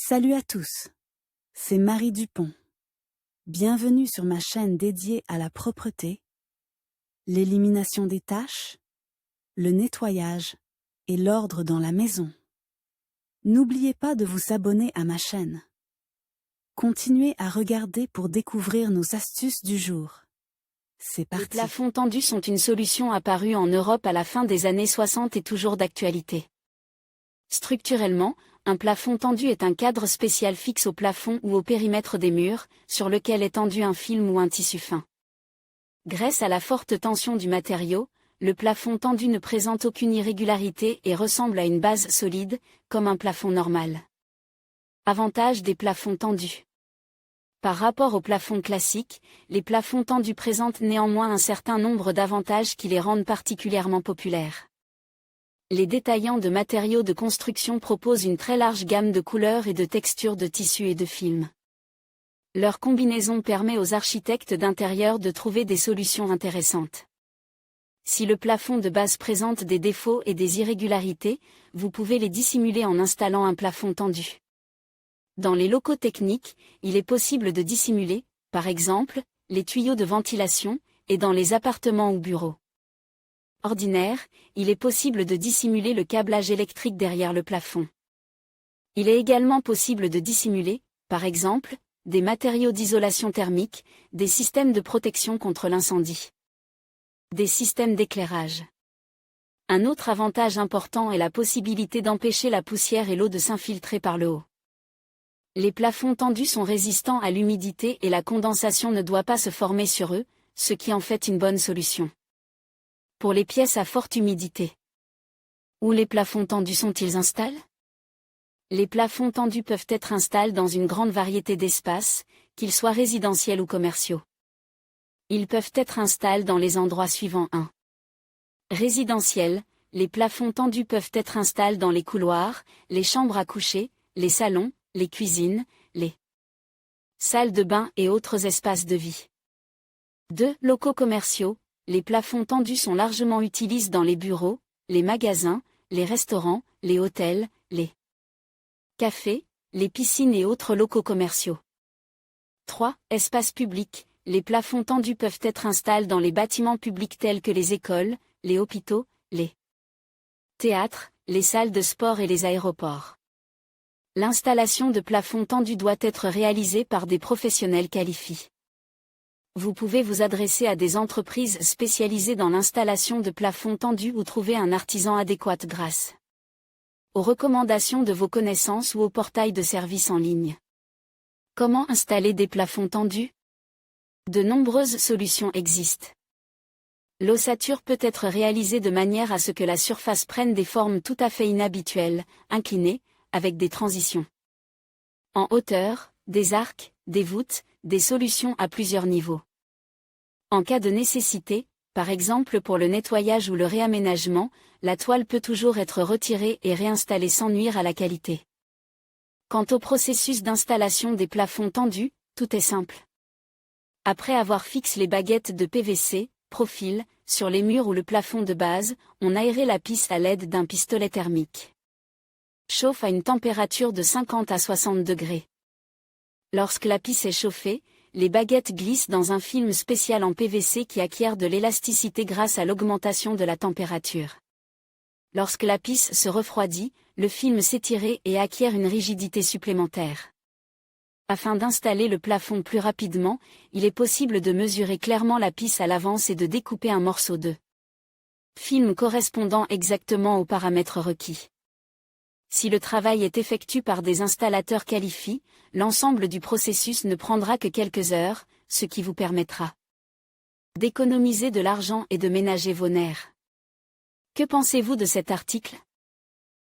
Salut à tous, c'est Marie Dupont. Bienvenue sur ma chaîne dédiée à la propreté, l'élimination des taches, le nettoyage et l'ordre dans la maison. N'oubliez pas de vous abonner à ma chaîne. Continuez à regarder pour découvrir nos astuces du jour. C'est parti. Les plafonds tendus sont une solution apparue en Europe à la fin des années 60 et toujours d'actualité. Structurellement, un plafond tendu est un cadre spécial fixe au plafond ou au périmètre des murs, sur lequel est tendu un film ou un tissu fin. Grâce à la forte tension du matériau, le plafond tendu ne présente aucune irrégularité et ressemble à une base solide, comme un plafond normal. Avantage des plafonds tendus. Par rapport aux plafonds classiques, les plafonds tendus présentent néanmoins un certain nombre d'avantages qui les rendent particulièrement populaires. Les détaillants de matériaux de construction proposent une très large gamme de couleurs et de textures de tissus et de films. Leur combinaison permet aux architectes d'intérieur de trouver des solutions intéressantes. Si le plafond de base présente des défauts et des irrégularités, vous pouvez les dissimuler en installant un plafond tendu. Dans les locaux techniques, il est possible de dissimuler, par exemple, les tuyaux de ventilation, et dans les appartements ou bureaux. Ordinaire, il est possible de dissimuler le câblage électrique derrière le plafond. Il est également possible de dissimuler, par exemple, des matériaux d'isolation thermique, des systèmes de protection contre l'incendie. Des systèmes d'éclairage. Un autre avantage important est la possibilité d'empêcher la poussière et l'eau de s'infiltrer par le haut. Les plafonds tendus sont résistants à l'humidité et la condensation ne doit pas se former sur eux, ce qui en fait une bonne solution. Pour les pièces à forte humidité. Où les plafonds tendus sont-ils installés? Les plafonds tendus peuvent être installés dans une grande variété d'espaces, qu'ils soient résidentiels ou commerciaux. Ils peuvent être installés dans les endroits suivants. 1. Résidentiels, les plafonds tendus peuvent être installés dans les couloirs, les chambres à coucher, les salons, les cuisines, les salles de bain et autres espaces de vie. 2. Locaux commerciaux. Les plafonds tendus sont largement utilisés dans les bureaux, les magasins, les restaurants, les hôtels, les cafés, les piscines et autres locaux commerciaux. 3. Espaces publics. Les plafonds tendus peuvent être installés dans les bâtiments publics tels que les écoles, les hôpitaux, les théâtres, les salles de sport et les aéroports. L'installation de plafonds tendus doit être réalisée par des professionnels qualifiés. Vous pouvez vous adresser à des entreprises spécialisées dans l'installation de plafonds tendus ou trouver un artisan adéquat grâce aux recommandations de vos connaissances ou au portail de services en ligne. Comment installer des plafonds tendus? De nombreuses solutions existent. L'ossature peut être réalisée de manière à ce que la surface prenne des formes tout à fait inhabituelles, inclinées, avec des transitions en hauteur, des arcs, des voûtes, des solutions à plusieurs niveaux. En cas de nécessité, par exemple pour le nettoyage ou le réaménagement, la toile peut toujours être retirée et réinstallée sans nuire à la qualité. Quant au processus d'installation des plafonds tendus, tout est simple. Après avoir fixé les baguettes de PVC, profil, sur les murs ou le plafond de base, on aère la piste à l'aide d'un pistolet thermique. Chauffe à une température de 50 à 60 degrés. Lorsque la pisse est chauffée, les baguettes glissent dans un film spécial en PVC qui acquiert de l'élasticité grâce à l'augmentation de la température. Lorsque la pisse se refroidit, le film s'étire et acquiert une rigidité supplémentaire. Afin d'installer le plafond plus rapidement, il est possible de mesurer clairement la pisse à l'avance et de découper un morceau de film correspondant exactement aux paramètres requis. Si le travail est effectué par des installateurs qualifiés, l'ensemble du processus ne prendra que quelques heures, ce qui vous permettra d'économiser de l'argent et de ménager vos nerfs. Que pensez-vous de cet article?